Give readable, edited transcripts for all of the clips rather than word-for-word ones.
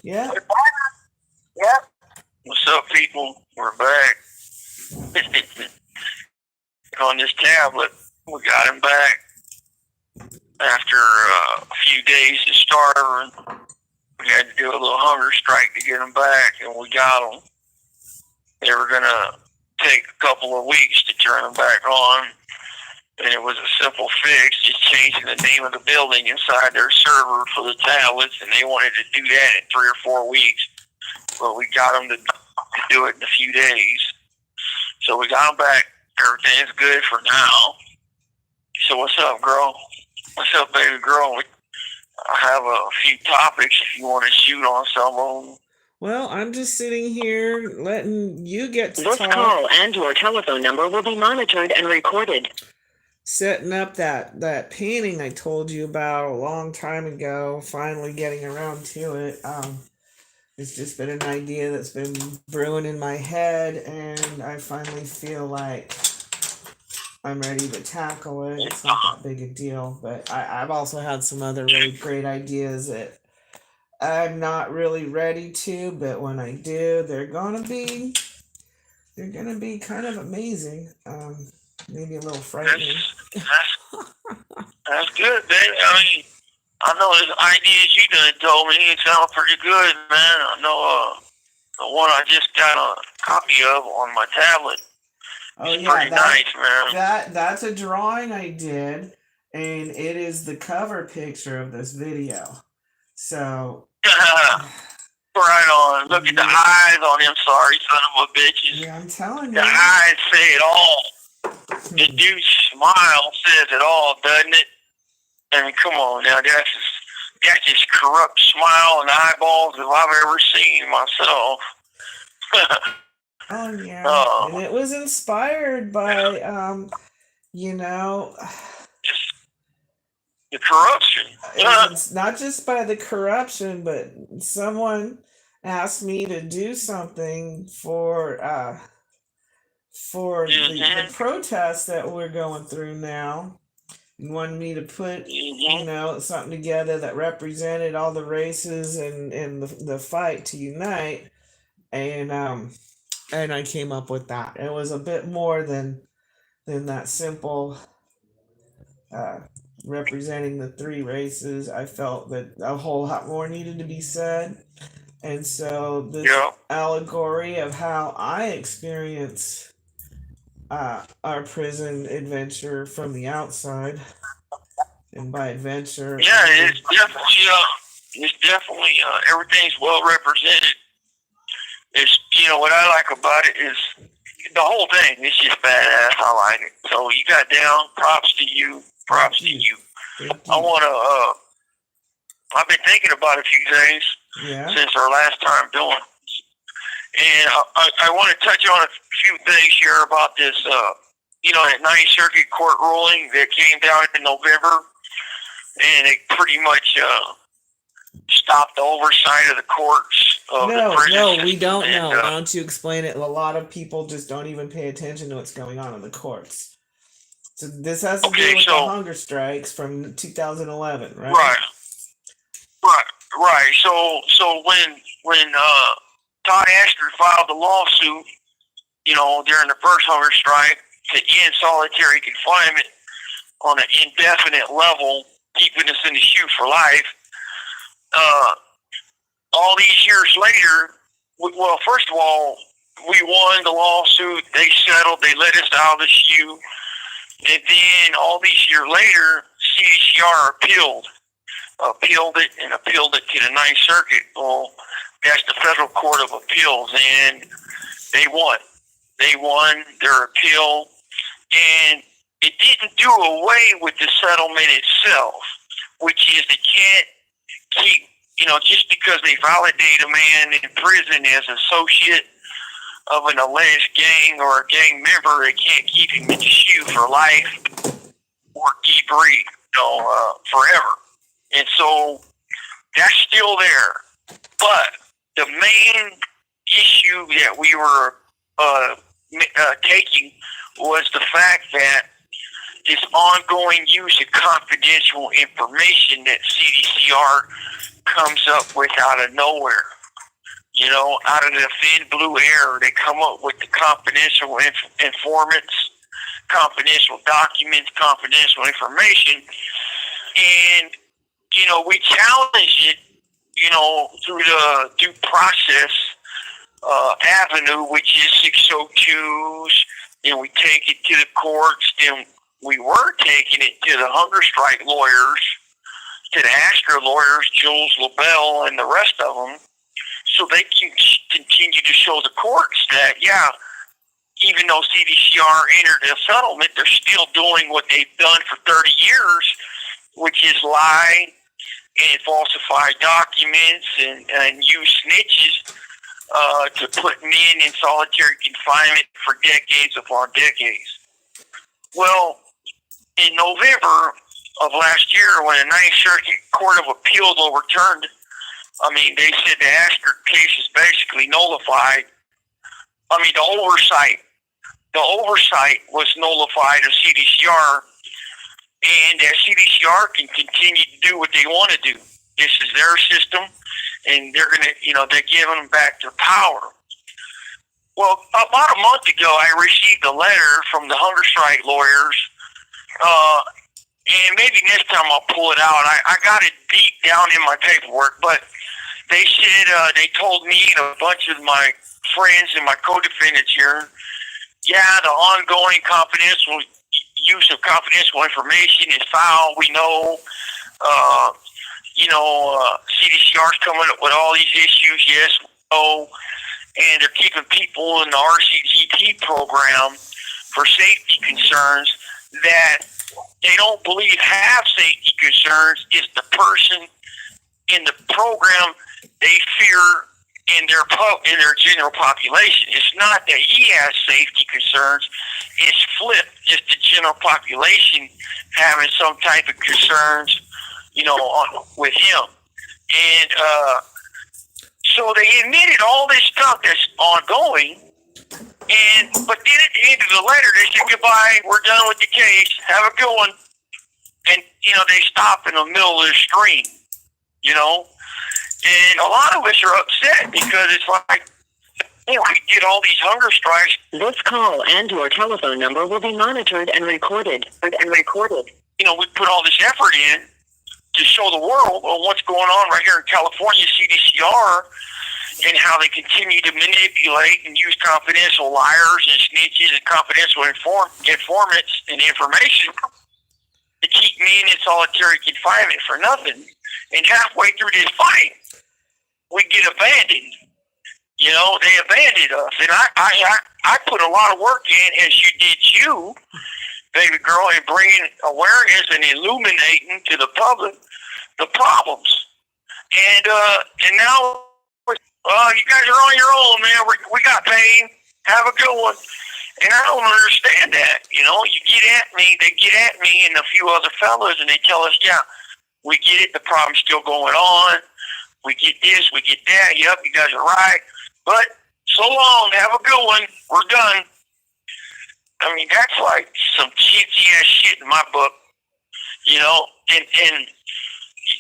Yeah. Yep. What's up, people? We're back. On this tablet, we got him back after a few days of starving. We had to do a little hunger strike to get him back, and we got him. They were going to take a couple of weeks to turn him back on, and it was a simple fix, just changing the name of the building inside their server for the tablets, and they wanted to do that in 3 or 4 weeks. But we got them to do it in a few days. So we got them back. Everything's good for now. So what's up, girl? What's up, baby girl? I have a few topics if you want to shoot on some of them. Well, I'm just sitting here letting you get to This talk. call and your telephone number will be monitored and recorded. Setting up that painting I told you about a long time ago, finally getting around to it. It's just been an idea that's been brewing in my head, and I finally feel like I'm ready to tackle it. It's not that big a deal, but I've also had some other really great ideas that I'm not really ready to, but when I do, they're gonna be kind of amazing. Maybe a little frightening. That's good, baby. I mean, I know the ideas you done told me. It sound pretty good, man. I know the one I just got a copy of on my tablet. It's pretty nice, man. That's a drawing I did, and it is the cover picture of this video. So right on. Look at the eyes on him, sorry son of a bitches. Yeah, I'm telling you. The eyes say it all. The dude's smile says it all, doesn't it? I mean, come on now, that's just corrupt smile and eyeballs if I've ever seen myself. Oh yeah, and it was inspired by, just the corruption. It's not just by the corruption, but someone asked me to do something for the protests that we're going through now. You wanted me to put something together that represented all the races and the fight to unite, and I came up with that. It was a bit more than that simple representing the three races. I felt that a whole lot more needed to be said, and so this allegory of how I experience our prison adventure from the outside, and by adventure, it's definitely everything's well represented. It's what I like about it is the whole thing. It's just badass. I like it. So you got down. Props to you. Props to you. I want to. I've been thinking about a few things since our last time doing. And I want to touch on a few things here about this, that Ninth Circuit Court ruling that came down in November, and it pretty much stopped the oversight of the courts of the prison system. We don't know. Why don't you explain it? A lot of people just don't even pay attention to what's going on in the courts. So this has to do with the hunger strikes from 2011, right? Right. So when Todd Astor filed the lawsuit, during the first hunger strike to end solitary confinement on an indefinite level, keeping us in the shoe for life. All these years later, well, first of all, we won the lawsuit. They settled. They let us out of the shoe. And then all these years later, CDCR appealed it to the Ninth Circuit. Well, that's the Federal Court of Appeals, and they won. They won their appeal, and it didn't do away with the settlement itself, which is they can't keep, just because they validate a man in prison as associate of an alleged gang or a gang member, they can't keep him in the shoe for life or debrief, forever. And so that's still there. But the main issue that we were taking was the fact that this ongoing use of confidential information that CDCR comes up with out of nowhere. You know, out of the thin blue air, they come up with the confidential informants, confidential documents, confidential information, and you know, we challenge it, you know, through the due process avenue, which is 602s. Then we take it to the courts. Then we were taking it to the hunger strike lawyers, to the Astra lawyers, Jules LaBelle and the rest of them, so they can continue to show the courts that, yeah, even though CDCR entered a settlement, they're still doing what they've done for 30 years, which is lie and falsify documents and use snitches to put men in solitary confinement for decades upon decades. Well, in November of last year, when the Ninth Circuit Court of Appeals overturned, I mean, they said the Astor case is basically nullified. I mean, the oversight was nullified of CDCR, and that CDCR can continue to do what they want to do. This is their system, and they're going to, you know, they're giving them back their power. Well, about a month ago, I received a letter from the hunger strike lawyers, and maybe next time I'll pull it out. I got it deep down in my paperwork, but they said, they told me and a bunch of my friends and my co-defendants here, yeah, the ongoing confidential use of confidential information is foul. We know, CDCR's coming up with all these issues. Yes, no, and they're keeping people in the RCGP program for safety concerns that they don't believe have safety concerns. It's the person in the program they fear in their general population. It's not that he has safety concerns. It's flipped. It's the general population having some type of concerns, you know, with him. And so they admitted all this stuff that's ongoing. But then at the end of the letter, they said, goodbye, we're done with the case. Have a good one. And, you know, they stop in the middle of the stream, you know. And a lot of us are upset because it's like, you know, we did all these hunger strikes. This call and your telephone number will be monitored and recorded. You know, we put all this effort in to show the world what's going on right here in California, CDCR, and how they continue to manipulate and use confidential liars and snitches and confidential informants and information to keep me in solitary confinement for nothing. And halfway through this fight, we get abandoned. You know, they abandoned us. And I put a lot of work in, as you did you, baby girl, in bringing awareness and illuminating to the public the problems. And now, you guys are on your own, man. We got pain. Have a good one. And I don't understand that. You know, you get at me, they get at me and a few other fellas, and they tell us, yeah, we get it. The problem's still going on. We get this, we get that. Yep, you guys are right. But so long. Have a good one. We're done. I mean, that's like some cheesy ass shit in my book. You know, and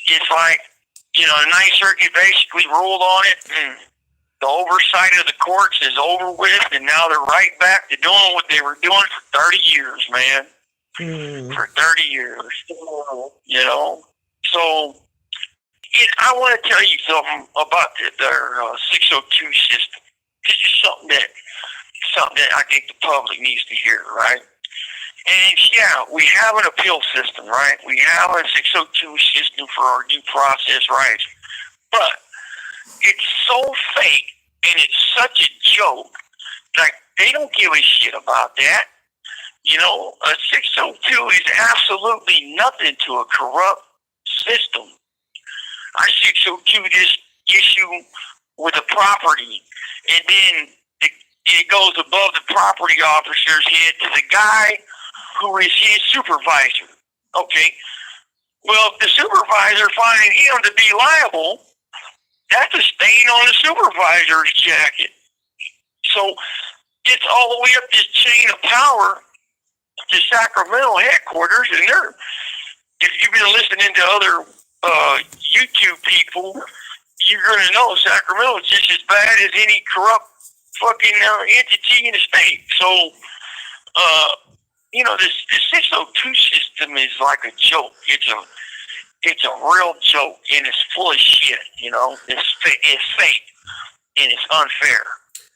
it's like, you know, the Ninth Circuit basically ruled on it, and the oversight of the courts is over with, and now they're right back to doing what they were doing for 30 years, man. For 30 years. You know? So, I want to tell you something about their 602 system. This is something that I think the public needs to hear, right? And yeah, we have an appeal system, right? We have a 602 system for our due process rights. But it's so fake and it's such a joke. Like, they don't give a shit about that. You know, a 602 is absolutely nothing to a corrupt system. I 602 this issue with a property, and then it goes above the property officer's head to the guy who is his supervisor. Okay. Well, if the supervisor finds him to be liable, that's a stain on the supervisor's jacket. So it's all the way up this chain of power to Sacramento headquarters, and if you've been listening to YouTube people, you're going to know Sacramento is just as bad as any corrupt fucking entity in the state. So, this 602 system is like a joke. It's a real joke, and it's full of shit. It's fake and it's unfair.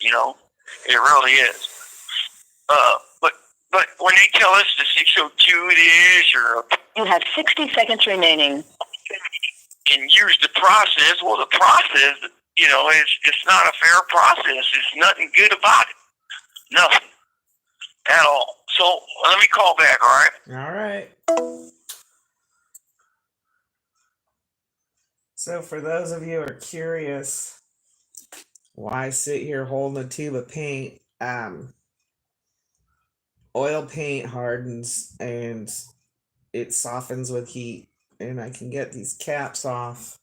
It really is. But when they tell us the 602 it is, or You have 60 seconds remaining. and use the process, well, the process, it's not a fair process. There's nothing good about it. Nothing at all. So let me call back. All right. All right. So for those of you who are curious why I sit here holding a tube of paint, oil paint hardens and it softens with heat, and I can get these caps off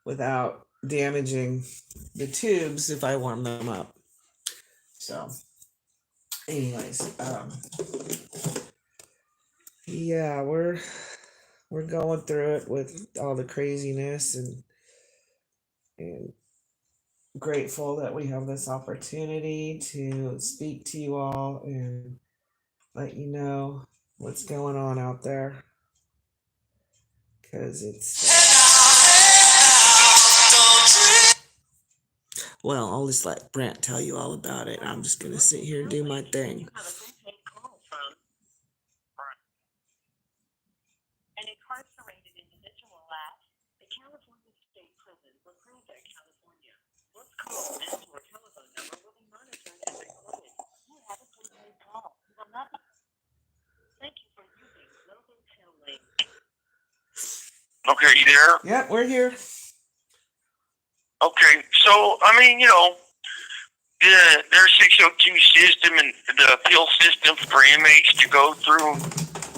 without damaging the tubes if I warm them up. So anyways, yeah, we're going through it with all the craziness, and grateful that we have this opportunity to speak to you all and let you know what's going on out there, because well, I'll just let Brent tell you all about it. I'm just gonna sit here and do my thing. An incarcerated individual at the California State Prison for Cruzak, California. This call and or telephone number will be monitored and recorded. You have a prepaid call. You will not. Thank you for using Global Tel Link. Okay, you there? Yep, we're here. Okay, so their 602 system and the appeal system for inmates to go through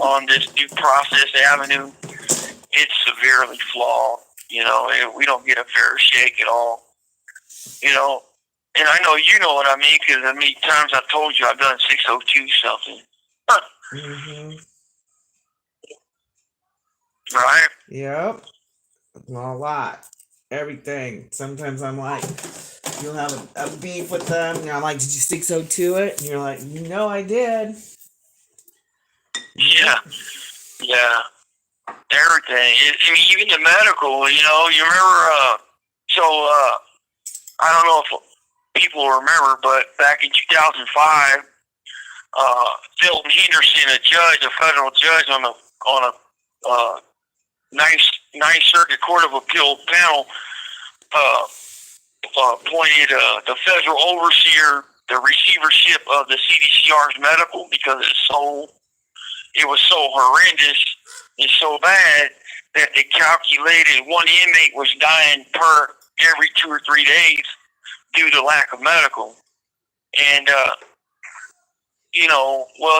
on this due process avenue, it's severely flawed. We don't get a fair shake at all. And I know you know what I mean, because times I've told you I've done 602 something. Mm-hmm. Right? Yep. A lot. Everything. Sometimes I'm like, you'll have a beef with them, and I'm like, did you 602 it? And you're like, I did. Yeah. Everything. Even the medical, you remember, I don't know if people remember, but back in 2005, Phil Henderson, a federal judge on a Ninth Circuit Court of Appeal panel, appointed the federal overseer, the receivership of the CDCR's medical, because it was so horrendous and so bad that they calculated one inmate was dying per every 2 or 3 days due to lack of medical. And,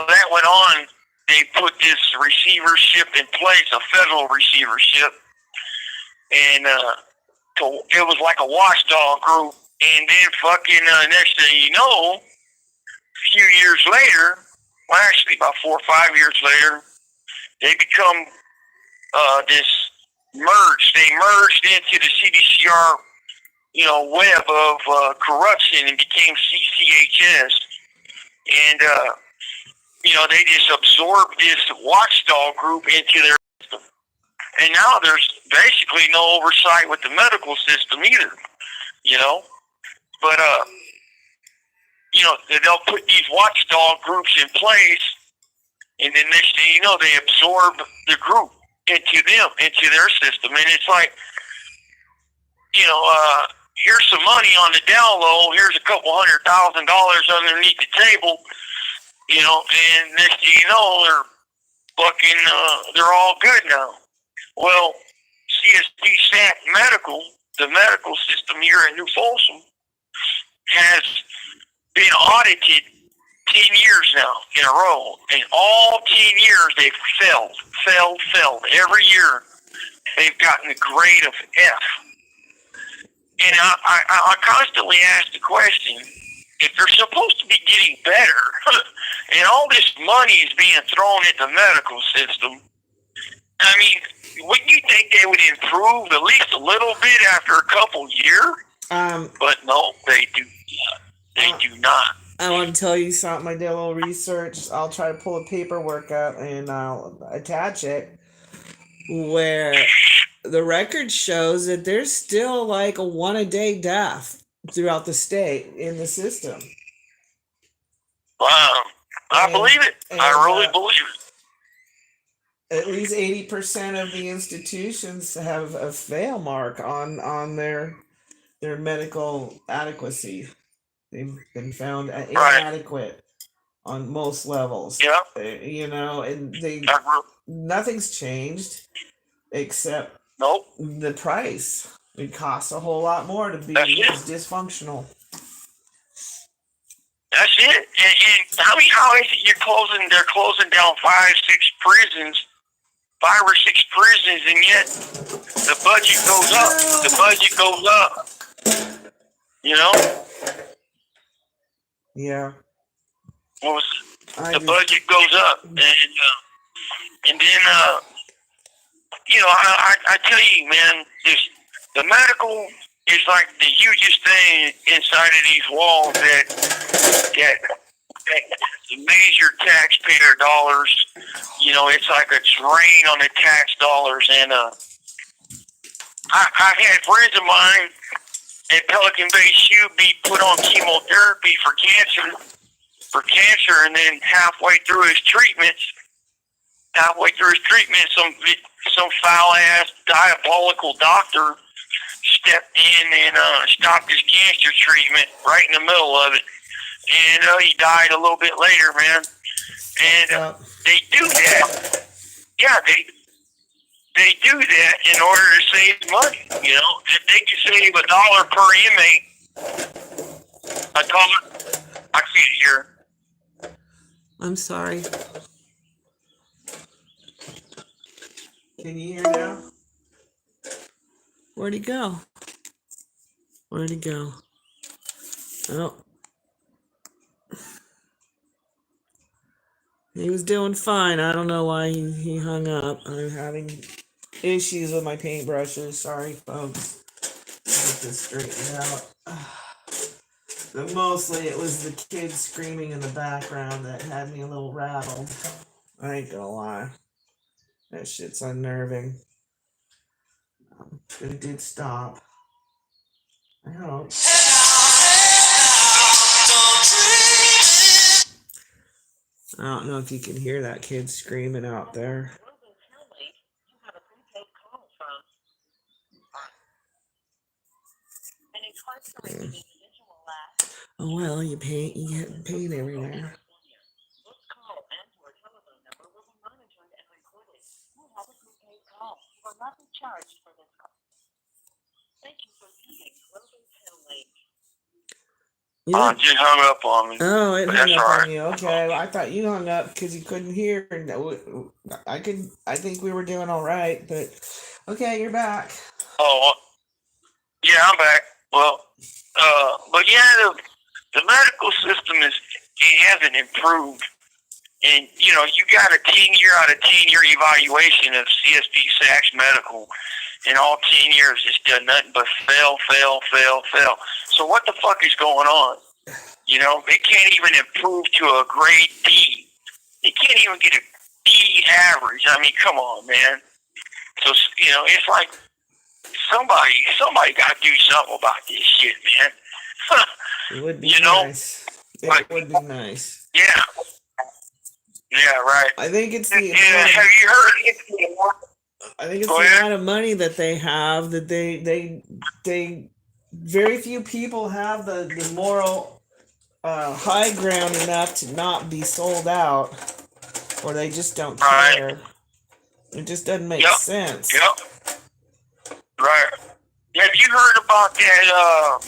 that went on. They put this receivership in place, a federal receivership, and it was like a watchdog group. And then fucking next thing you know, a few years later, well, actually about 4 or 5 years later, they become this merged. They merged into the CDCR, web of corruption, and became CCHS. And they just absorbed this watchdog group into their system. And now there's basically no oversight with the medical system either, But, they'll put these watchdog groups in place, and then next thing you know, they absorb the group into their system. And it's like, here's some money on the down low, here's a couple $100,000 underneath the table, and next thing you know, they're all good now. Well, CSD SAC Medical, the medical system here in New Folsom, has been audited 10 years now in a row. And all 10 years they've failed. Every year they've gotten a grade of F. And I constantly ask the question, if they're supposed to be getting better, and all this money is being thrown at the medical system, wouldn't you think they would improve at least a little bit after a couple years? But no, they do. They do not. I want to tell you something. I did a little research. I'll try to pull the paperwork up and I'll attach it. Where the record shows that there's still like a 1-a-day death throughout the state in the system. Wow. I believe it. I really believe it. At least 80% of the institutions have a fail mark on their medical adequacy. They've been found inadequate on most levels. Yeah. And nothing's changed except the price. It costs a whole lot more to be dysfunctional. That's it. And how is it they're closing down 5 or 6 prisons, and yet the budget goes up. The budget goes up. You know? Yeah. The budget goes up, and then I tell you, man, the medical is like the hugest thing inside of these walls that the major taxpayer dollars. It's like a drain on the tax dollars, and I've had friends of mine at Pelican Bay Shoe be put on chemotherapy for cancer, and then halfway through his treatments, some foul ass diabolical doctor stepped in and stopped his cancer treatment right in the middle of it, and he died a little bit later, man. And they do that. Yeah, they do that in order to save money. If they can save $1 per inmate, I see it here. I'm sorry. Can you hear now? Where'd he go? Oh. He was doing fine. I don't know why he hung up. I'm having issues with my paintbrushes. Sorry, folks. Get this straightened out. But mostly it was the kids screaming in the background that had me a little rattled. I ain't gonna lie. That shit's unnerving. But it did stop. I hope. I don't know if you can hear that kid screaming out there. Oh well, you get paid everywhere. It just hung up on me. Oh, it hung up on you. Okay, well, I thought you hung up because you couldn't hear. I think we were doing all right, but okay, you're back. Oh, yeah, I'm back. Well, but yeah, the medical system hasn't improved, and you got a 10-year out of 10-year evaluation of CSP Sachs Medical. In all 10 years, it's done nothing but fail. So what the fuck is going on? They can't even improve to a grade D. They can't even get a B average. I mean, come on, man. So, it's like somebody got to do something about this shit, man. It would be nice. It would be nice. Yeah. Yeah, right. I think it's the... have you heard... I think it's the amount of money that they have that they very few people have the moral high ground enough to not be sold out, or they just don't care. It just doesn't make sense. Yep. Right. Have you heard about that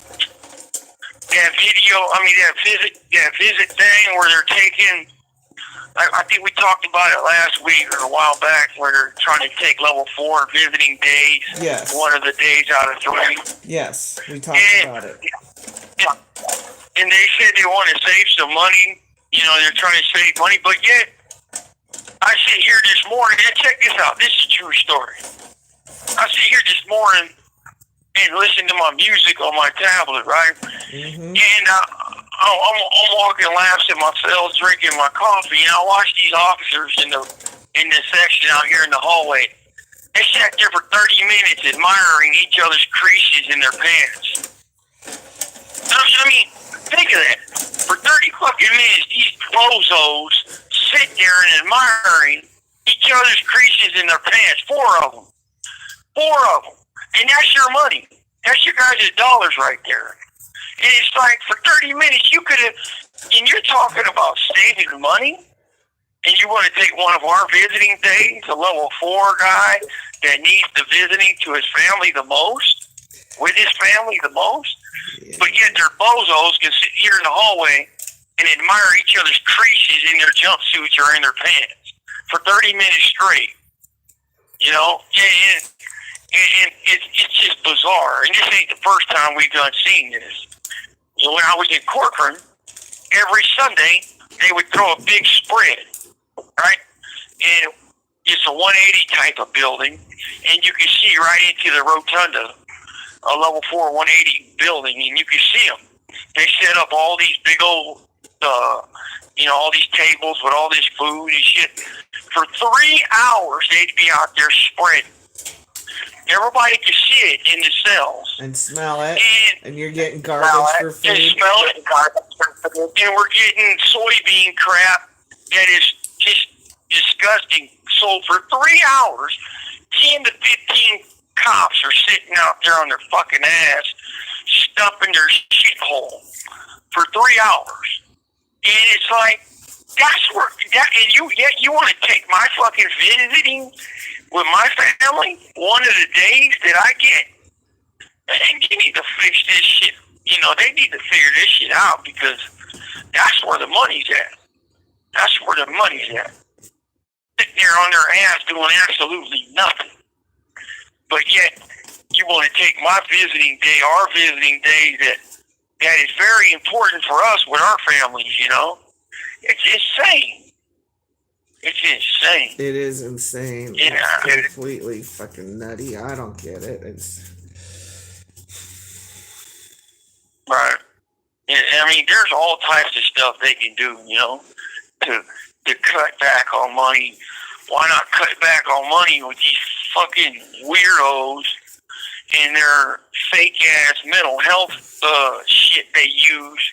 video? I mean, that visit thing where they're taking. I think we talked about it last week or a while back, where they're trying to take level 4 visiting days. Yes. One of the days out of 3. Yes, we talked about it. Yeah. And they said they want to save some money. They're trying to save money, but yet I sit here this morning, and check this out. This is a true story. I sit here this morning and listen to my music on my tablet, right? Mm-hmm. And I'm walking laps in my cells, drinking my coffee, and I watch these officers in the section out here in the hallway. They sat there for 30 minutes admiring each other's creases in their pants. I mean, think of that. For 30 fucking minutes, these bozos sit there and admiring each other's creases in their pants. Four of them. And that's your money. That's your guys' dollars right there. And it's like, for 30 minutes, you could have, and you're talking about saving money, and you want to take one of our visiting days, a level 4 guy that needs the visiting to his family the most, with his family the most, but yet their bozos can sit here in the hallway and admire each other's creases in their jumpsuits or in their pants for 30 minutes straight. You know? And it's just bizarre. And this ain't the first time we've done seen this. You know, when I was in Corcoran, every Sunday, they would throw a big spread, right? And it's a 180 type of building, and you can see right into the rotunda, a level 4 180 building, and you can see them. They set up all these big old, all these tables with all this food and shit. For 3 hours, they'd be out there spreading. Everybody could sit in the cells. And smell it. And you're getting garbage for food. And smell it. And we're getting soybean crap that is just disgusting. So for 3 hours, 10 to 15 cops are sitting out there on their fucking ass, stuffing their shithole for 3 hours. And it's like, and you want to take my fucking visiting with my family one of the days that I get? And you need to fix this shit. You know, they need to figure this shit out, because that's where the money's at. That's where the money's at. Sitting there on their ass doing absolutely nothing. But yet, you want to take my visiting day, our visiting day, that is very important for us with our families, you know? It's insane. It's insane. It is insane. Yeah. It's completely fucking nutty. I don't get it. It's... Right. I mean, there's all types of stuff they can do, you know, to cut back on money. Why not cut back on money with these fucking weirdos and their fake ass mental health shit they use,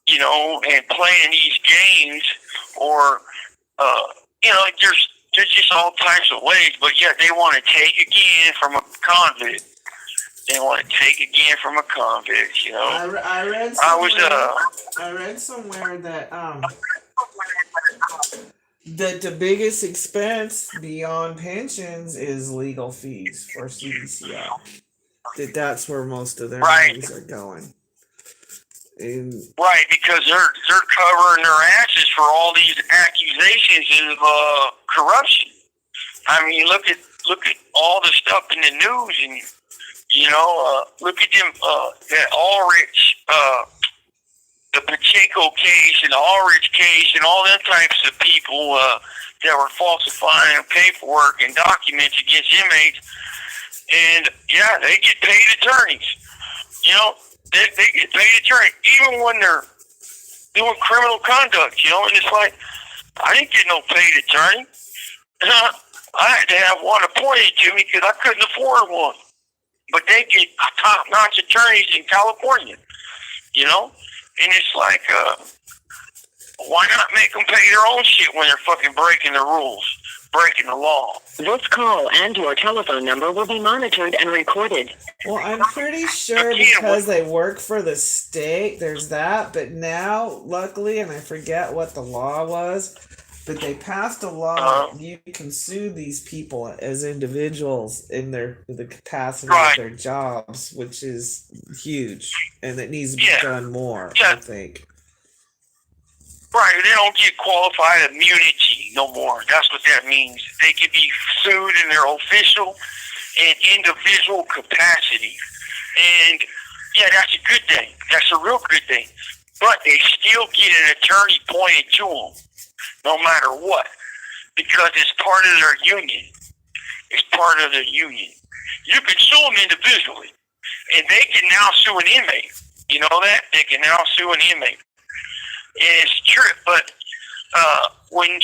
you know, and playing these games, or there's just all types of ways. But yet they want to take again from a convict. They want to take again from a convict, you know. I read somewhere that that the biggest expense beyond pensions is legal fees for CDCR. That's where most of their monies are going. Right, because they're covering their asses for all these accusations of corruption. I mean, look at all the stuff in the news, and you know, look at them, that Ulrich, the Pacheco case and the Ulrich case and all them types of people that were falsifying paperwork and documents against inmates. And, yeah, they get paid attorneys. You know, they get paid attorneys, even when they're doing criminal conduct, you know. And it's like, I didn't get no paid attorney. I had to have one appointed to me because I couldn't afford one. But they get top-notch attorneys in California, you know? And it's like, why not make them pay their own shit when they're fucking breaking the rules, breaking the law? This call and your telephone number will be monitored and recorded. Well, I'm pretty sure because they work for the state, there's that. But now, luckily, and I forget what the law was, but they passed a law you can sue these people as individuals in the capacity of their jobs, which is huge, and it needs to be done more, I think. Right, they don't get qualified immunity no more. That's what that means. They can be sued in their official and individual capacity. And, yeah, that's a good thing. That's a real good thing. But they still get an attorney pointed to them. no matter what, because it's part of their union. It's part of the union. You can sue them individually, and they can now sue an inmate. You know that? They can now sue an inmate. And it's true, but when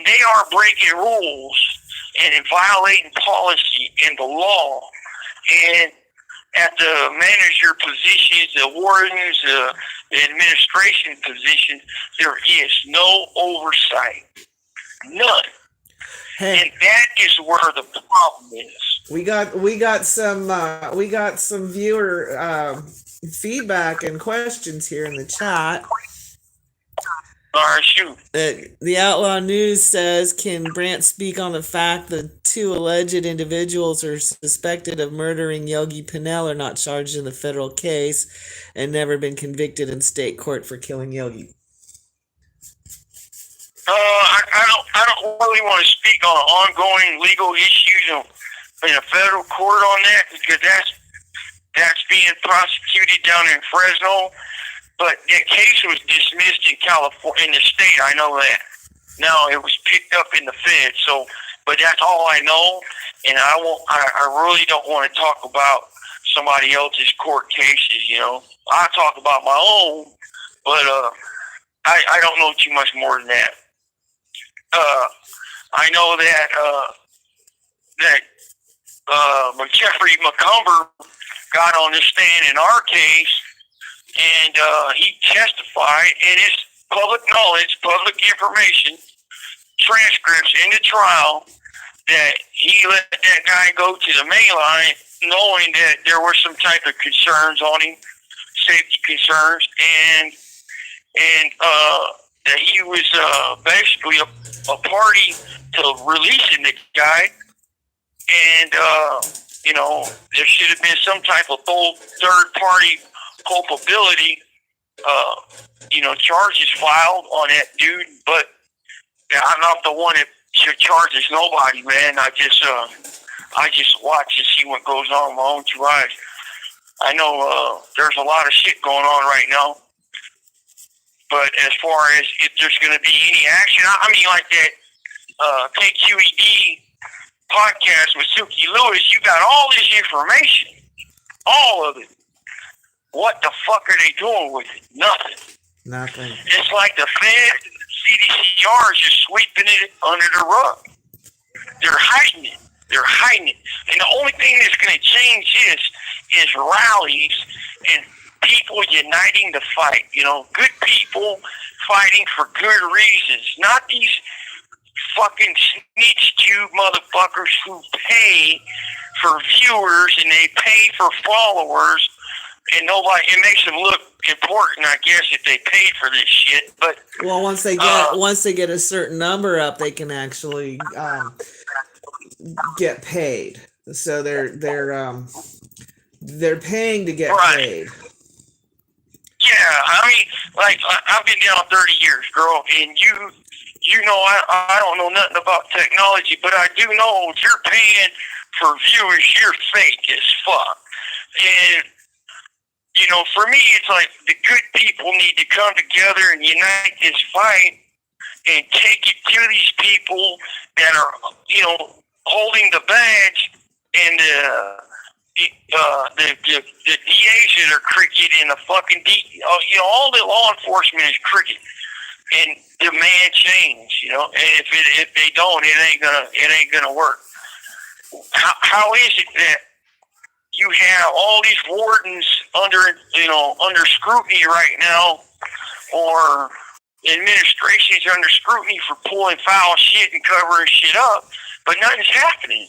they are breaking rules and violating policy and the law, and at the manager positions, the wardens, the administration positions, there is no oversight. None. Hey, And that is where the problem is. we got some viewer feedback and questions here in the chat. All right, shoot. The Outlaw News says, can Brant speak on the fact that 2 alleged individuals are suspected of murdering Yogi Pinnell are not charged in the federal case and never been convicted in state court for killing Yogi? I don't really want to speak on ongoing legal issues in a federal court on that, because that's being prosecuted down in Fresno. But the case was dismissed in California, in the state. I know that. Now it was picked up in the Fed. So, but that's all I know, and I really don't want to talk about somebody else's court cases. You know, I talk about my own, but I don't know too much more than that. I know that Jeffrey McCumber got on the stand in our case, and he testified, and it's public knowledge, public information, transcripts in the trial, that he let that guy go to the main line knowing that there were some type of concerns on him, safety concerns, and that he was basically a party to releasing the guy, and you know, there should have been some type of third party culpability, you know, charges filed on that dude. But I'm not the one that charges nobody, man. I just watch and see what goes on with my own 2 eyes. I know there's a lot of shit going on right now, but as far as if there's going to be any action, I mean, like that KQED podcast with Suki Lewis, you got all this information, all of it. What the fuck are they doing with it? Nothing. It's like the Fed and the CDCR is just sweeping it under the rug. They're hiding it. And the only thing that's going to change this is rallies and people uniting to fight. You know, good people fighting for good reasons. Not these fucking snitch tube motherfuckers who pay for viewers and they pay for followers, and nobody, it makes them look important, I guess, if they paid for this shit. But well, once they get a certain number up, they can actually get paid. So they're paying to get paid. Yeah, I mean, like, I've been down 30 years, girl, and you know, I don't know nothing about technology, but I do know if you're paying for viewers, you're fake as fuck. And, you know, for me, it's like the good people need to come together and unite this fight and take it to these people that are, you know, holding the badge, and the DAs that are crooked, and the fucking you know, all the law enforcement is crooked, and demand change. You know, and if they don't, it ain't gonna work. How is it that you have all these wardens under scrutiny right now, or administrations under scrutiny for pulling foul shit and covering shit up, but nothing's happening,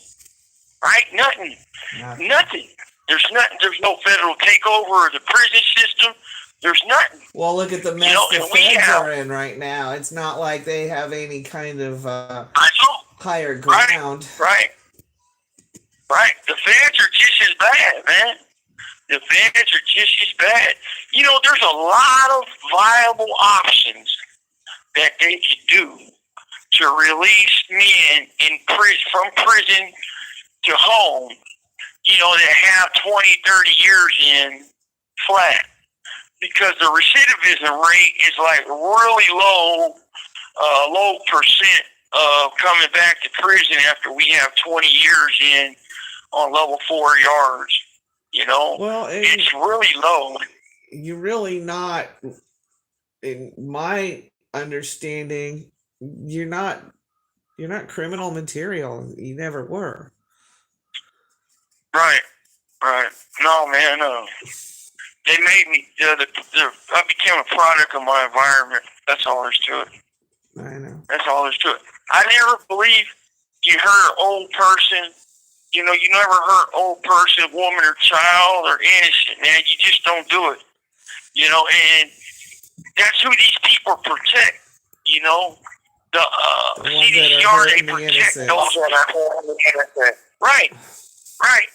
right? Nothing. There's nothing. There's no federal takeover of the prison system. There's nothing. Well, look at the mess the feds are in right now. It's not like they have any kind of higher ground. Right. The feds are just as bad, man. The feds are just as bad. You know, there's a lot of viable options that they could do to release men from prison to home, you know, that have 20, 30 years in flat. Because the recidivism rate is like really low low percent of coming back to prison after we have 20 years in on level 4 yards. You know, Well, it's really low. you're really not, in my understanding, you're not criminal material. You never were. Right, right. No, man. They made me. I became a product of my environment. That's all there's to it. I know. That's all there's to it. I never believe you hurt an old person. You know, you never hurt old person, woman or child or innocent, man. You just don't do it. You know, and that's who these people protect. You know, the ones that are CDCR, they hurting the protect innocent. those that are hurting the innocent. Right, right.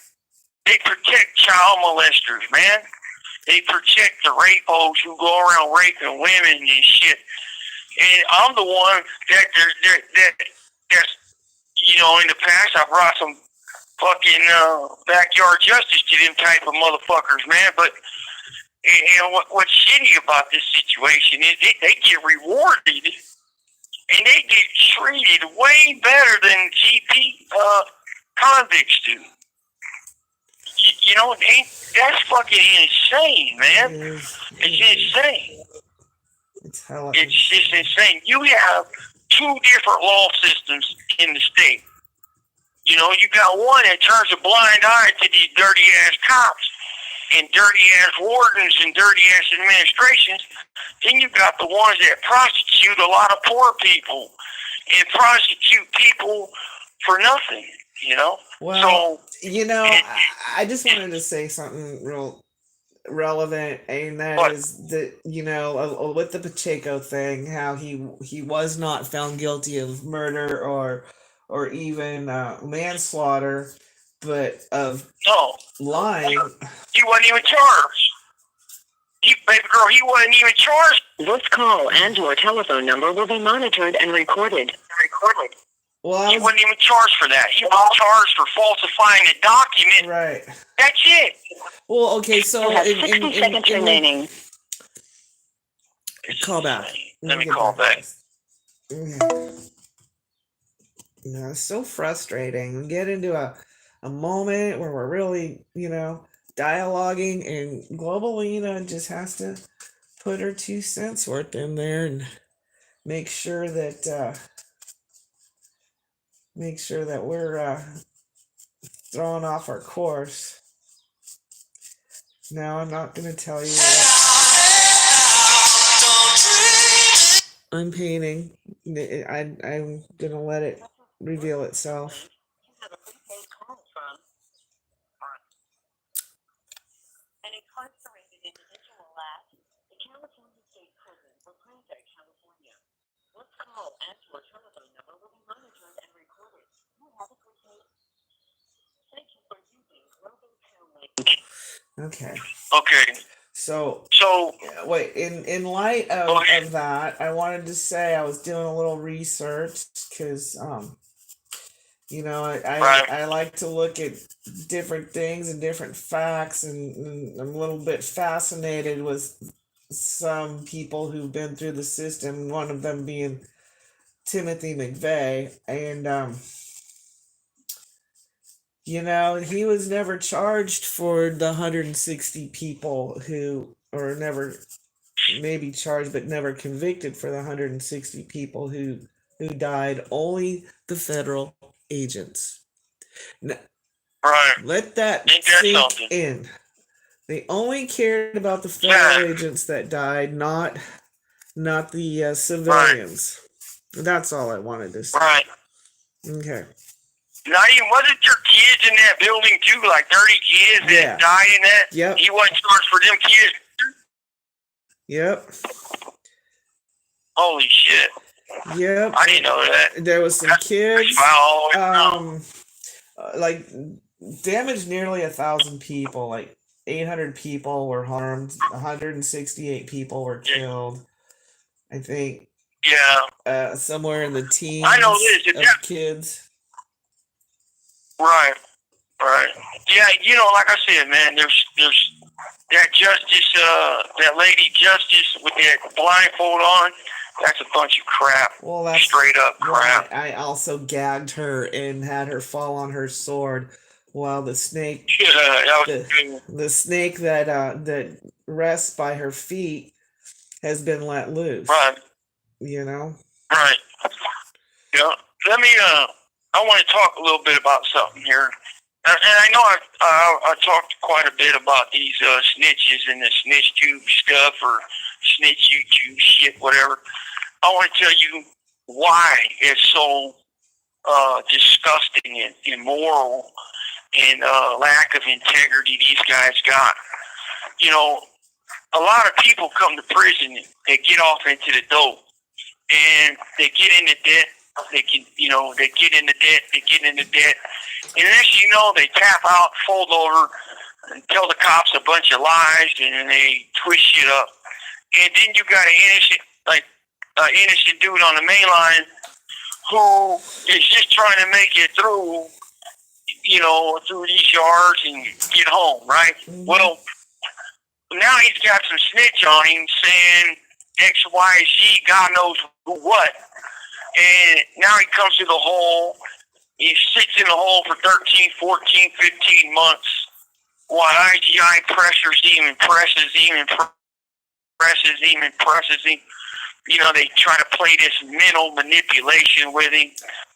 They protect child molesters, man. They protect the rapos who go around raping women and shit. And I'm the one that's, you know, in the past I brought some fucking backyard justice to them type of motherfuckers, man. But and what's shitty about this situation is they get rewarded and they get treated way better than GP convicts do. You know, that's fucking insane, man. It's insane. It's hella. It's just insane. You have two different law systems in the state. You know, you got one that turns a blind eye to these dirty ass cops and dirty ass wardens and dirty ass administrations. Then you got the ones that prosecute a lot of poor people and prosecute people for nothing. You know. Well, so, you know, I just wanted to say something real relevant, and that is that, you know, with the Pacheco thing, how he was not found guilty of murder or even manslaughter, but of lying. He wasn't even charged. Baby girl, he wasn't even charged. This call and your telephone number will be monitored and recorded. Well, he wasn't even charged for that. He was charged for falsifying a document. Right. That's it. Well, okay, so you have 60 seconds remaining. Call back. Let me call back. Okay. No, it's so frustrating. We get into a moment where we're really, you know, dialoguing, and Globalina just has to put her 2 cents worth in there and make sure that we're throwing off our course. Now, I'm not going to tell you what I'm painting. I'm going to let it reveal itself. An incarcerated individual at the California State Prison for Project, California. This call and your telephone number will be monitored and recorded. You have a good day. Thank you for using Global Link. Okay. Okay. So wait, in light of that, I wanted to say I was doing a little research because you know, I like to look at different things and different facts, and I'm a little bit fascinated with some people who've been through the system, one of them being Timothy McVeigh. And you know, he was never charged for the 160 people who, or never, maybe charged but never convicted for the 160 people who died. Only the federal agents. Now, let that sink in. They only cared about the federal agents that died, not the civilians. That's all I wanted to say. Right. Okay. Not even, wasn't there kids in that building too? Like 30 kids that died in that? Yep. He wasn't charged for them kids? Yep. Holy shit. Yep. I didn't know that. There was some kids. Like damaged nearly 1,000 people. Like 800 people were harmed. 168 people were killed. I think. Yeah. Somewhere in the teens. I know this. Of kids. Right. Yeah, you know, like I said, man, there's that justice, that lady justice with that blindfold on. That's a bunch of crap. Well, that's Straight up crap. why I also gagged her and had her fall on her sword while the snake Yeah, that was the good. the snake that rests by her feet has been let loose. Right, You know? right. Yeah. Let me. I want to talk a little bit about something here. And I know I talked quite a bit about these snitches and the snitch tube stuff or snitch YouTube shit, whatever. I want to tell you why it's so disgusting and immoral and lack of integrity these guys got. You know, a lot of people come to prison, they get off into the dope, and they get into debt. They can, they get into debt, and next you know, they tap out, fold over, and tell the cops a bunch of lies, and they twist shit up. And then you got an innocent dude on the main line who is just trying to make it through, through these yards and get home, right? Mhm. Well, now he's got some snitch on him saying X, Y, Z, God knows what. And now he comes to the hole. He sits in the hole for 13, 14, 15 months while IGI presses him and presses him and presses him and presses him. They try to play this mental manipulation with him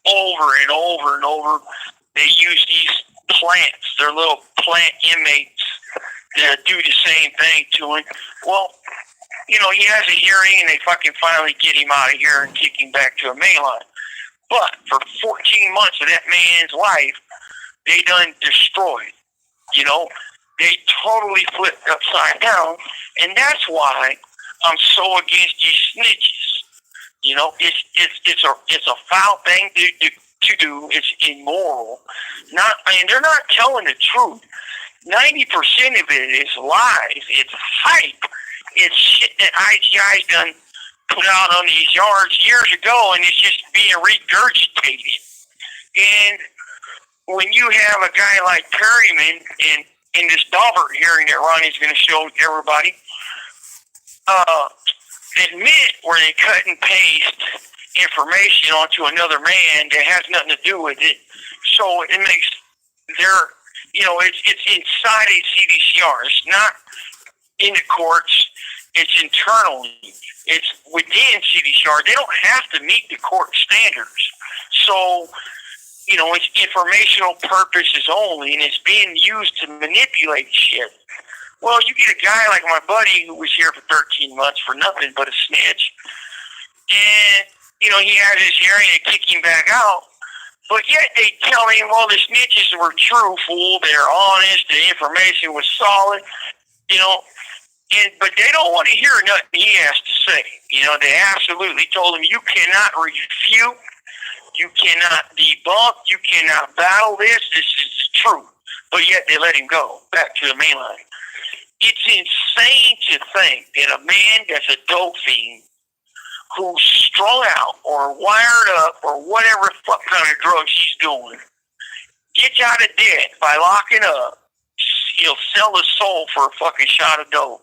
over and over and over. They use these plants, their little plant inmates, to do the same thing to him. Well, he has a hearing and they fucking finally get him out of here and kick him back to a mainline. But for 14 months of that man's life, they done destroyed. They totally flipped upside down, and that's why I'm so against these snitches. It's a foul thing to do. It's immoral. They're not telling the truth. 90% of it is lies. It's hype. It's shit that IGI's done put out on these yards years ago, and it's just being regurgitated. And when you have a guy like Perryman in this Daubert hearing that Ronnie's going to show everybody, admit where they cut and paste information onto another man that has nothing to do with it, so it makes it's inside a CDCR. It's not in the courts. It's internally. It's within CDCR. They don't have to meet the court standards. So, it's informational purposes only, and it's being used to manipulate shit. Well, you get a guy like my buddy who was here for 13 months for nothing but a snitch, and, he had his hearing and kick him back out. But yet they tell him, well, the snitches were truthful, they're honest, the information was solid, but they don't want to hear nothing he has to say. They absolutely told him, you cannot refute, you cannot debunk, you cannot battle this is the truth. But yet they let him go back to the main line. It's insane to think that a man that's a dope fiend who's strung out or wired up or whatever fuck kind of drugs he's doing gets out of debt by locking up. He'll sell his soul for a fucking shot of dope,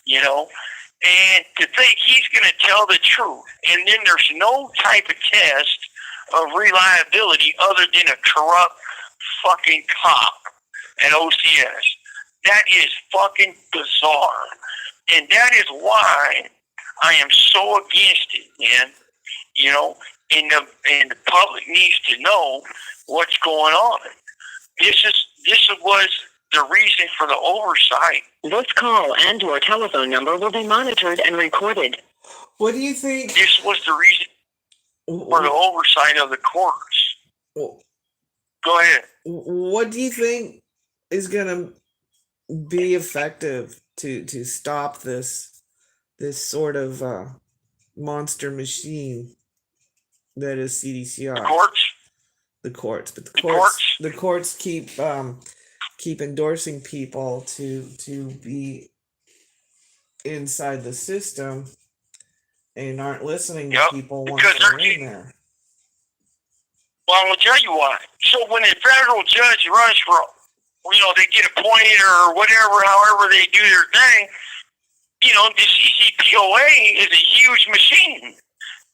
and to think he's going to tell the truth, and then there's no type of test of reliability other than a corrupt fucking cop at OCS. That is fucking bizarre, and that is why I am so against it, man. And the public needs to know what's going on. This was the reason for the oversight. This call and your telephone number will be monitored and recorded. What do you think? This was the reason for the oversight of the courts. Go ahead. What do you think is going to be effective to stop this sort of monster machine that is CDCR? The courts? The courts, but the courts keep endorsing people to be inside the system and aren't listening to people once they're in there. Well, I'm going to tell you why. So when a federal judge runs for, they get appointed or whatever, however they do their thing, the CCPOA is a huge machine.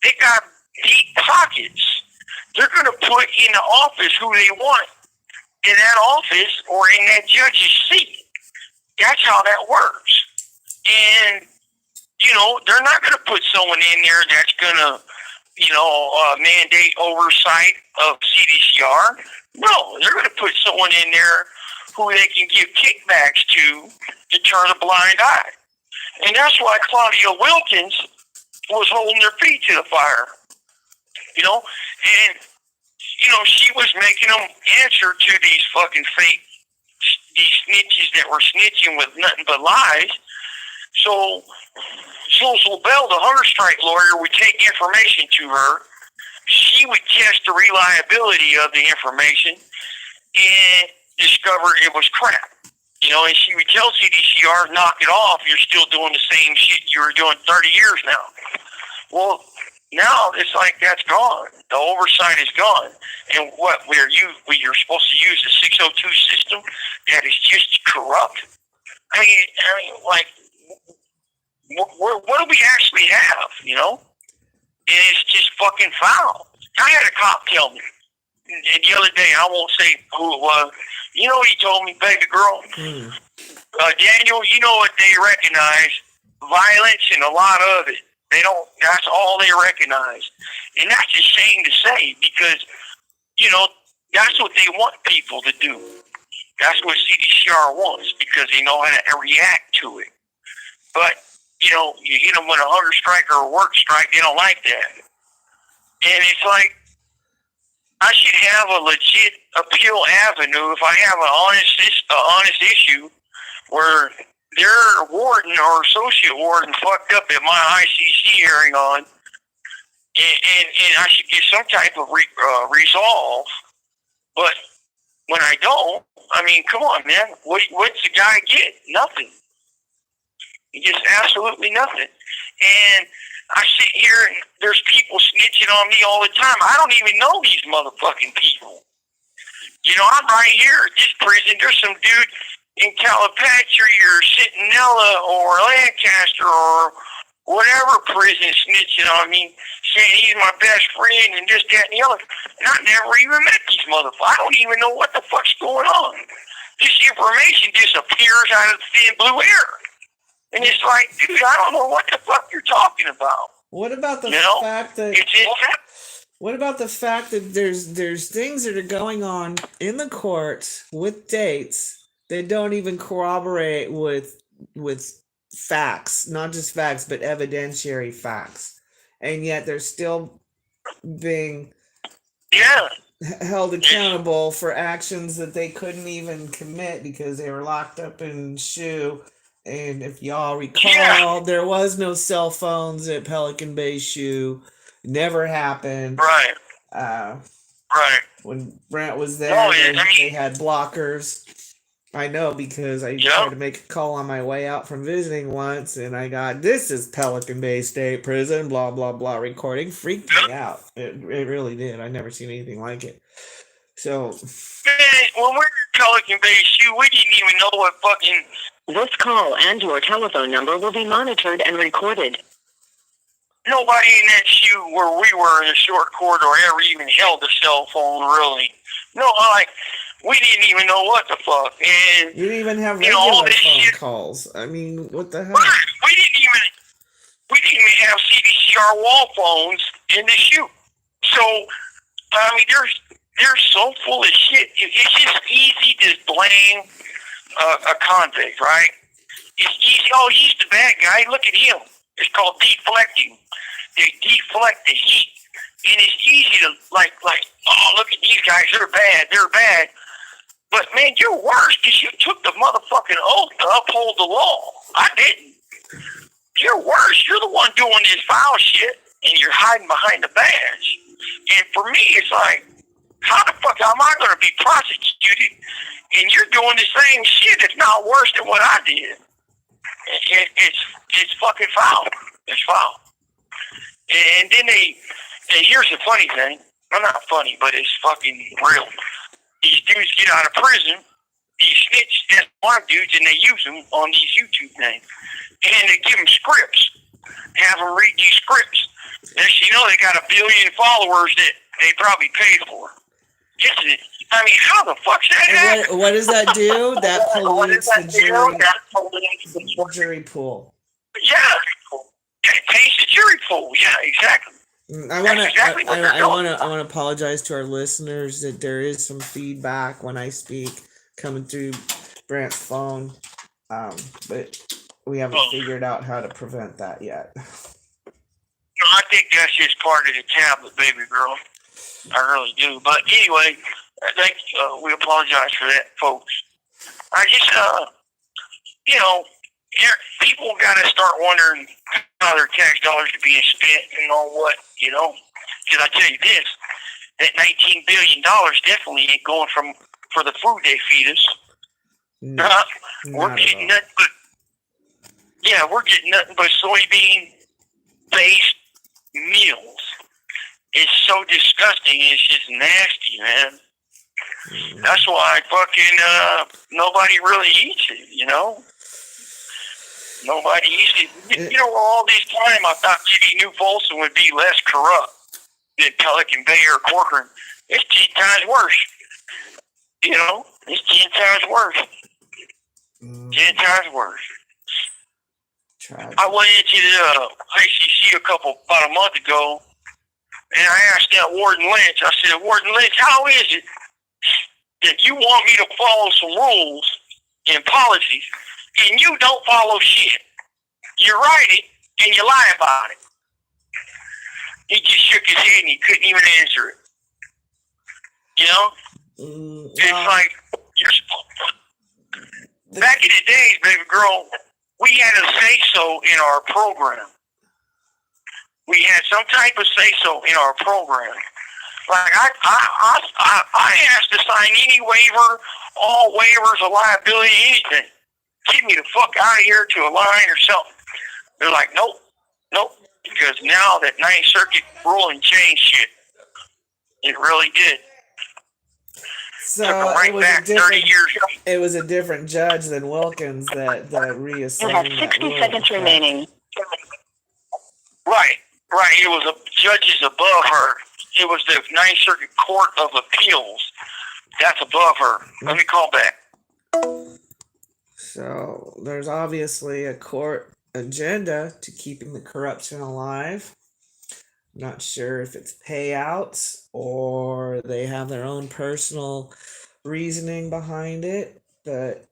They got deep pockets. They're going to put in the office who they want in that office or in that judge's seat. That's how that works. And, they're not going to put someone in there that's going to, mandate oversight of CDCR. No, they're going to put someone in there who they can give kickbacks to turn a blind eye. And that's why Claudia Wilkins was holding their feet to the fire. And, she was making them answer to these fucking fake, these snitches that were snitching with nothing but lies. So Bell, the hunger strike lawyer, would take information to her. She would test the reliability of the information and discover it was crap. And she would tell CDCR, knock it off, you're still doing the same shit you were doing 30 years now. Well, now it's like that's gone. The oversight is gone. And you're supposed to use the 602 system that is just corrupt. I mean, like, what do we actually have, And it's just fucking foul. I had a cop tell me the other day, I won't say who it was. You know what he told me, baby girl? Daniel, you know what they recognize? Violence and a lot of it. That's all they recognize. And that's a shame to say because, that's what they want people to do. That's what CDCR wants because they know how to react to it. But, you hit them with a hunger strike or a work strike, they don't like that. And it's like, I should have a legit appeal avenue if I have an honest issue where their warden or associate warden fucked up at my ICC hearing on, and I should get some type of resolve. But when I don't, I mean, come on, man. What's the guy get? Nothing. He gets absolutely nothing. And I sit here and there's people snitching on me all the time. I don't even know these motherfucking people. I'm right here at this prison. There's some dude in Calipatria or Centinela or Lancaster or whatever prison snitching on me, saying he's my best friend and this, that, and the other. And I never even met these motherfuckers. I don't even know what the fuck's going on. This information disappears out of the thin blue air. And it's like, dude, I don't know what the fuck you're talking about. What about the fact that what about the fact that there's things that are going on in the courts with dates that don't even corroborate with facts, not just facts, but evidentiary facts, and yet they're still being held accountable for actions that they couldn't even commit because they were locked up in SHU. And if y'all recall, there was no cell phones at Pelican Bay SHU. Never happened. Right. Right. When Brent was there, they had blockers. I know because I tried to make a call on my way out from visiting once, and I got, this is Pelican Bay State Prison, blah, blah, blah, recording. Freaked me out. It really did. I never seen anything like it. So. Man, when we're in Pelican Bay SHU, we didn't even know what fucking... This call and your telephone number will be monitored and recorded. Nobody in that SHU where we were in the short corridor ever even held a cell phone, really. No, we didn't even know what the fuck. And you didn't even have regular phone calls. I mean, what the hell? Right. We didn't even have CDCR wall phones in the SHU. So, I mean, they're so full of shit. It's just easy to blame a convict, right? It's easy. Oh, he's the bad guy. Look at him. It's called deflecting. They deflect the heat. And it's easy to, oh, look at these guys. They're bad. But, man, you're worse because you took the motherfucking oath to uphold the law. I didn't. You're worse. You're the one doing this foul shit, and you're hiding behind the badge. And for me, it's like, how the fuck am I going to be prosecuted? And you're doing the same shit, if not worse than what I did. It's fucking foul. It's foul. And then here's the funny thing. Well, not funny, but it's fucking real. These dudes get out of prison, these snitch SY dudes, and they use them on these YouTube things. And they give them scripts, have them read these scripts. Next you know, they got 1 billion followers that they probably paid for. I mean, how the fuck's that happen? What does that do? That pollutes the jury pool. Yeah, it taints the jury pool. Yeah, exactly. I want to apologize to our listeners that there is some feedback when I speak coming through Brant's phone, but we haven't figured out how to prevent that yet. No, I think that's just part of the tablet, baby girl. I really do. But anyway, we apologize for that, folks. I just, people got to start wondering how their tax dollars are being spent and on what, Because I tell you this, that $19 billion definitely ain't going for the food they feed us. No, we're getting nothing but soybean-based meals. It's so disgusting. It's just nasty, man. That's why nobody really eats it, Nobody eats it. All this time I thought J.D. New Folsom would be less corrupt than Pelican Bay or Corcoran. It's 10 times worse. It's 10 times worse. 10 times worse. I went into the ICC about a month ago, and I asked that Warden Lynch, I said, Warden Lynch, how is it that you want me to follow some rules and policies, and you don't follow shit? You write it, and you lie about it. He just shook his head, and he couldn't even answer it. It's like, back in the days, baby girl, we had a say-so in our program. We had some type of say-so in our program. Like, I asked to sign any waiver, all waivers of liability, anything. Get me the fuck out of here to a line or something. They're like, nope. Because now that Ninth Circuit ruling changed shit. It really did. So it was a different judge than Wilkins that reassigned. You have 60 seconds remaining. Right. It was judges above her. It was the Ninth Circuit Court of Appeals. That's above her. Let me call back. So there's obviously a court agenda to keeping the corruption alive. Not sure if it's payouts or they have their own personal reasoning behind it, but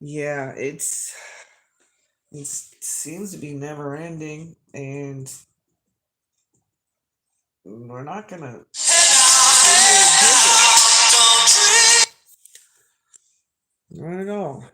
it seems to be never ending, and we're not gonna. Not at all.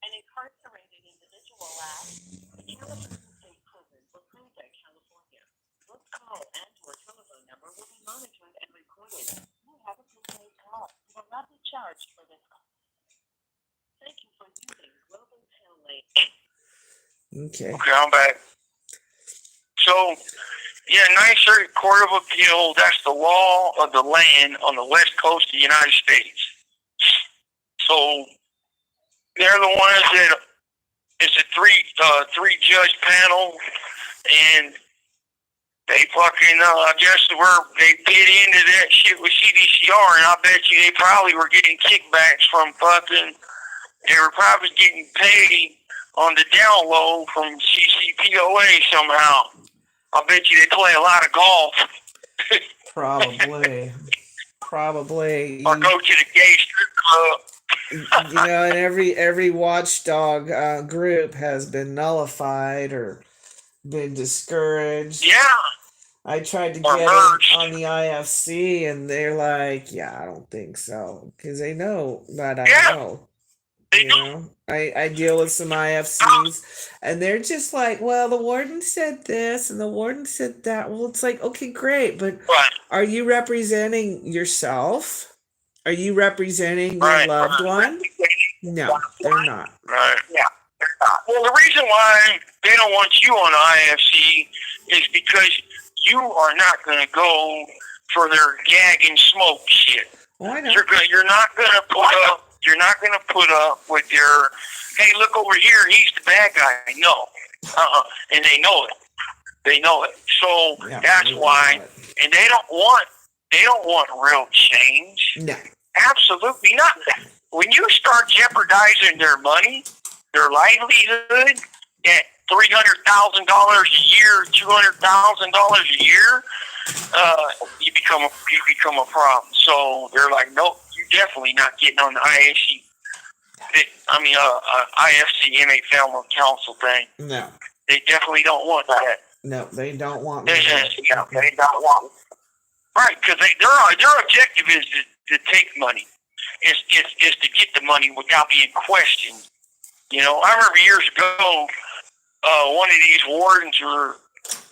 An incarcerated individual asked, the California State Prison will prove that California. This call and/or telephone number will be monitored and recorded. You have a prepaid call. You will not be charged for this call. Thank you for using Global Tailgate. Okay, I'm back. So, Ninth Circuit Court of Appeal, that's the law of the land on the west coast of the United States. So, they're the ones that it's a three judge panel, and they fucking I guess they bid into that shit with CDCR, and I bet you they probably were getting kickbacks from they were probably getting paid on the down low from CCPOA somehow. I bet you they play a lot of golf. Probably. Or go to the gay strip club. And every watchdog group has been nullified or been discouraged. Yeah. I tried to get it on the IFC, and they're like, I don't think so. Because they know that I know. I deal with some IFCs, and they're just like, well, the warden said this, and the warden said that. Well, it's like, okay, great, but are you representing yourself? Are you representing your loved one? No, they're not. Right. Yeah. Well, the reason why they don't want you on the IFC is because you are not going to go for their gag and smoke shit. Why not? You're not going to put up. You're not going to put up with their. Hey, look over here. He's the bad guy. No, and they know it. They know it. So Yeah, that's why. And they don't want. They don't want real change. No. Absolutely not. When you start jeopardizing their money, their livelihood at $300,000 a year, $200,000 a year, you become a problem. So they're like, nope, you're definitely not getting on the IFC. IFC Inmate Family Council thing. No. They definitely don't want that. No, they don't want They don't want. Right, because their objective is to take money. Is to get the money without being questioned. You know, I remember years ago, one of these wardens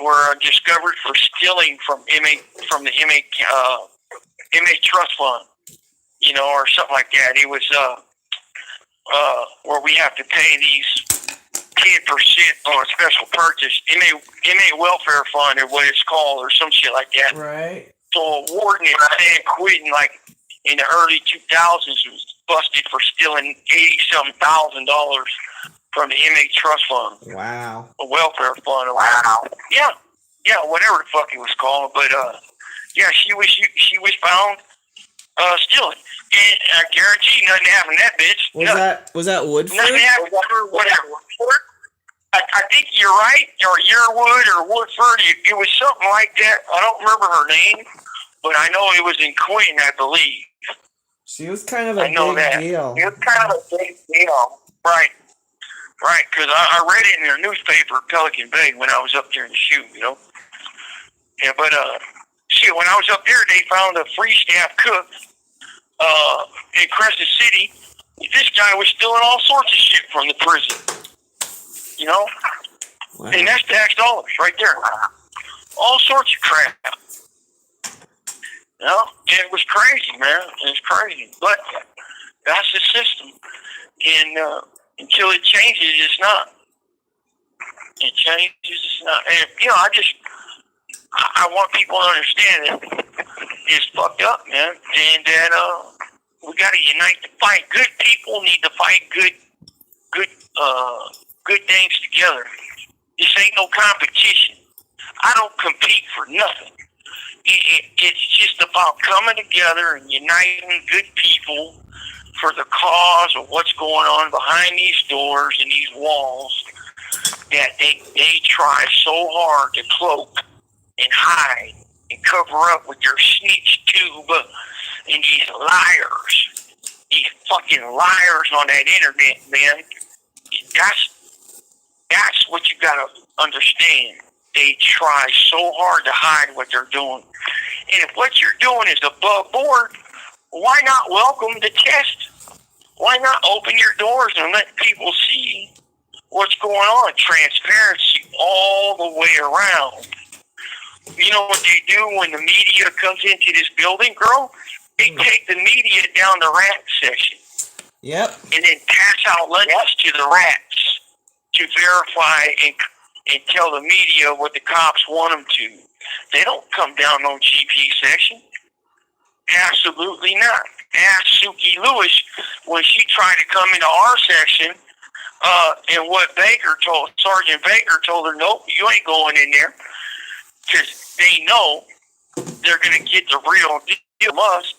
were discovered for stealing from the inmate trust fund. You know, or something like that. It was where we have to pay these 10% on a special purchase, inmate welfare fund, or what it's called, or some shit like that. Right. So a warden in San Quentin, like in the early 2000s, was busted for stealing $80,000 from the inmate trust fund. Wow. A welfare fund. Wow. Yeah, whatever the fuck it was called, but yeah, she was found stealing, and I guarantee nothing happened to that bitch. Was that Woodford? Nothing happened to her. Whatever. I think you're right, or Yearwood or Woodford. It was something like that. I don't remember her name, but I know it was in Quentin, I believe. She was kind of a big deal. It was kind of a big deal. Right, because I read it in their newspaper, Pelican Bay, when I was up there in the shoot, you know. Yeah, but shit, when I was up there, they found a free staff cook in Crescent City. This guy was stealing all sorts of shit from the prison. You know? Wow. And that's tax dollars right there. All sorts of crap. You know? And it was crazy, man. It was crazy. But that's the system. And until it changes, it's not. It changes, it's not. And, you know, I want people to understand that it's fucked up, man. And that we got to unite to fight. Good people need to fight good things together. This ain't no competition. I don't compete for nothing. It's just about coming together and uniting good people for the cause of what's going on behind these doors and these walls that they try so hard to cloak and hide and cover up with their snitch tube and these liars. These fucking liars on that internet, man. That's what you gotta understand. They try so hard to hide what they're doing. And if what you're doing is above board, why not welcome the test? Why not open your doors and let people see what's going on? Transparency all the way around. You know what they do when the media comes into this building, girl? They take the media down the rat section. Yep. And then pass out lunches to the rats to verify and tell the media what the cops want them to. They don't come down on GP section. Absolutely not. Ask Suki Lewis when she tried to come into our section, and what Sergeant Baker told her, nope, you ain't going in there. Because they know they're going to get the real deal from us.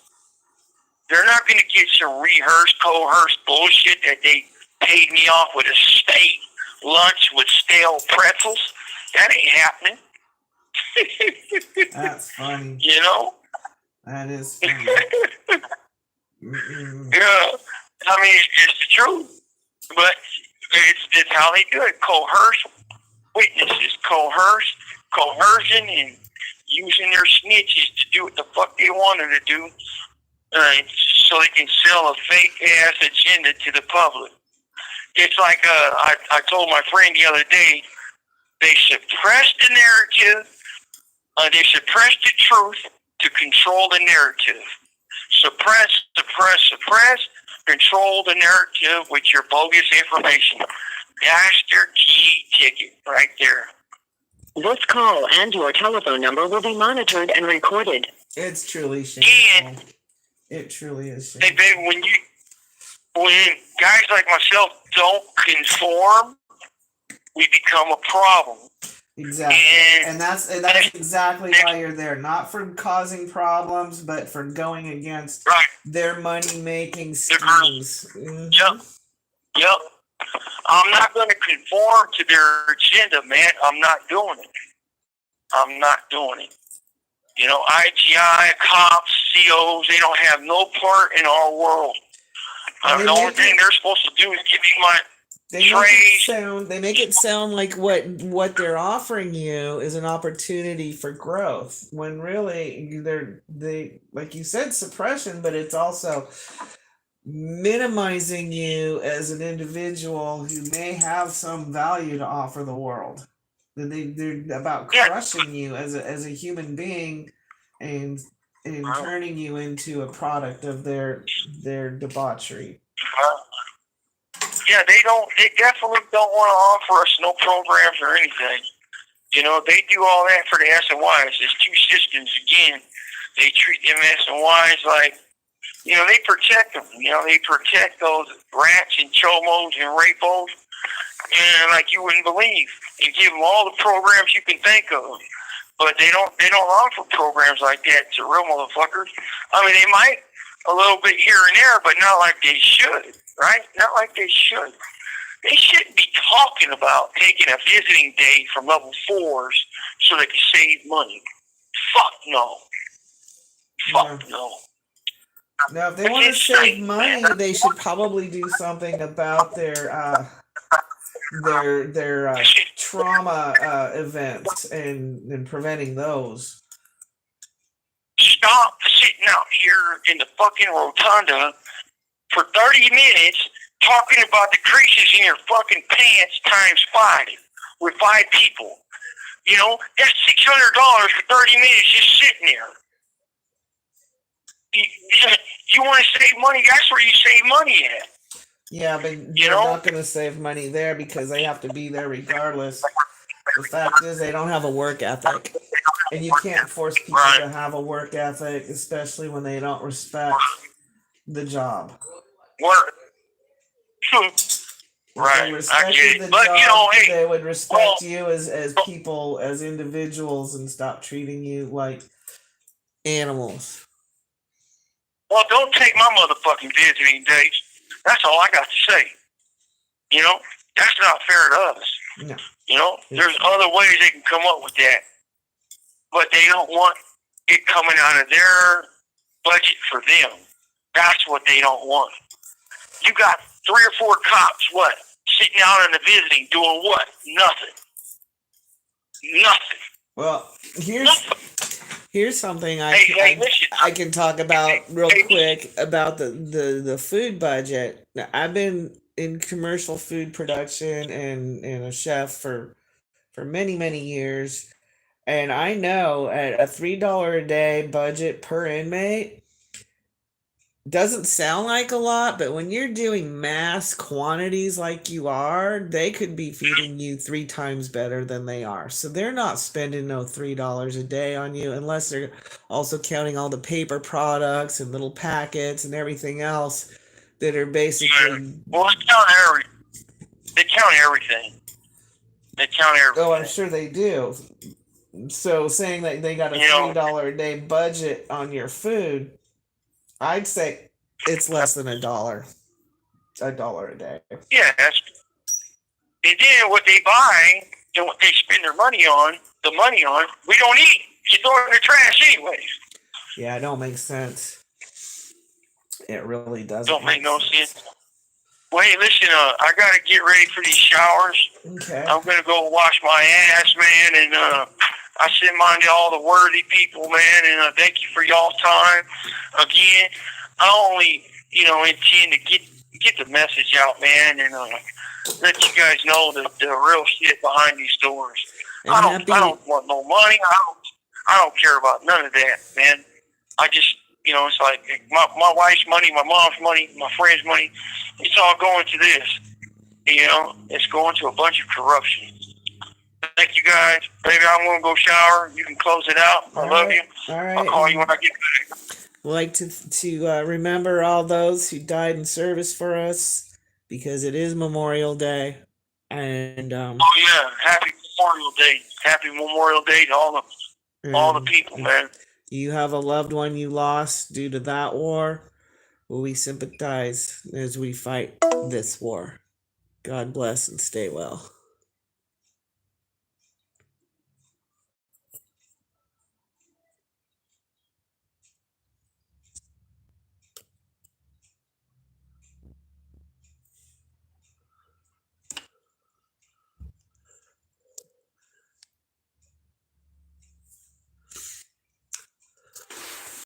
They're not going to get some rehearsed, coerced bullshit that they paid me off with a steak lunch with stale pretzels. That ain't happening. That's funny. You know? That is funny. Yeah. I mean, it's the truth. But it's how they do it. Coerce witnesses. Coercion, and using their snitches to do what the fuck they want them to do, so they can sell a fake-ass agenda to the public. It's like I told my friend the other day, they suppressed the narrative, they suppressed the truth to control the narrative. Suppress, control the narrative with your bogus information. That's their key ticket right there. This call and your telephone number will be monitored and recorded. It's truly shameful. It truly is Hey, shameful. baby, when guys like myself don't conform, we become a problem. Exactly. And that's exactly why you're there. Not for causing problems, but for going against Right. their money-making schemes. Mm-hmm. Yep. I'm not going to conform to their agenda, man. I'm not doing it. You know, IGI, cops, COs, they don't have no part in our world. The only thing they're supposed to do is give me my They make it sound like what they're offering you is an opportunity for growth, when really they like you said, suppression, but it's also minimizing you as an individual who may have some value to offer the world. They're about crushing you as a human being, and turning you into a product of their debauchery. Yeah, they definitely don't want to offer us no programs or anything. You know, they do all that for the S&Ys. There's two systems again. They treat them S&Ys like, you know, they protect them. You know, they protect those rats and chomos and rapos, and like you wouldn't believe, and give them all the programs you can think of. But they don't offer programs like that to real motherfuckers. I mean, they might a little bit here and there, but not like they should, right? Not like they should. They shouldn't be talking about taking a visiting day from level 4s so they can save money. Fuck no. Fuck no. Now, if they want to save money, they should probably do something about their trauma events and preventing those. Stop sitting out here in the fucking rotunda for 30 minutes talking about the creases in your fucking pants times 5 with 5 people. You know, that's $600 for 30 minutes just sitting there. You want to save money, that's where you save money at. Yeah, but you're not going to save money there because they have to be there regardless. The fact is, they don't have a work ethic. And you can't force people to have a work ethic, especially when they don't respect the job. Work. Right. I get it. But, you know, hey, they would respect you as people, as individuals, and stop treating you like animals. Well, don't take my motherfucking visiting days. That's all I got to say. You know, that's not fair to us. No. You know, there's other ways they can come up with that. But they don't want it coming out of their budget for them. That's what they don't want. You got 3 or 4 cops, sitting out in the visiting doing what? Nothing. Well, here's something I can talk about real quick about the food budget. Now, I've been in commercial food production and a chef for many years, and I know at a $3 a day budget per inmate doesn't sound like a lot, but when you're doing mass quantities like you are, they could be feeding you 3 times better than they are. So they're not spending no $3 a day on you unless they're also counting all the paper products and little packets and everything else that are basically. Well, they count everything. Oh, I'm sure they do. So saying that they got a $3 a day budget on your food, I'd say it's less than $1 a day. Yeah, and then what they buy and what they spend their money on, we don't eat. You throw it in the trash anyways. Yeah, it don't make sense. It really doesn't. Don't make no sense. Well, hey, listen, I gotta get ready for these showers. Okay. I'm gonna go wash my ass, man, and I send mine to all the worthy people, man, and thank you for y'all's time. Again, I only, intend to get the message out, man, and let you guys know the real shit behind these doors. I don't want no money. I don't care about none of that, man. I just, it's like my wife's money, my mom's money, my friend's money. It's all going to this. It's going to a bunch of corruption. Thank you guys. Baby, I'm going to go shower. You can close it out. I love you. All I'll right. call you when I get back. We'd like to remember all those who died in service for us because it is Memorial Day. And Oh, yeah. Happy Memorial Day. Happy Memorial Day to all the people, man. You have a loved one you lost due to that war. Well, we sympathize as we fight this war. God bless and stay well.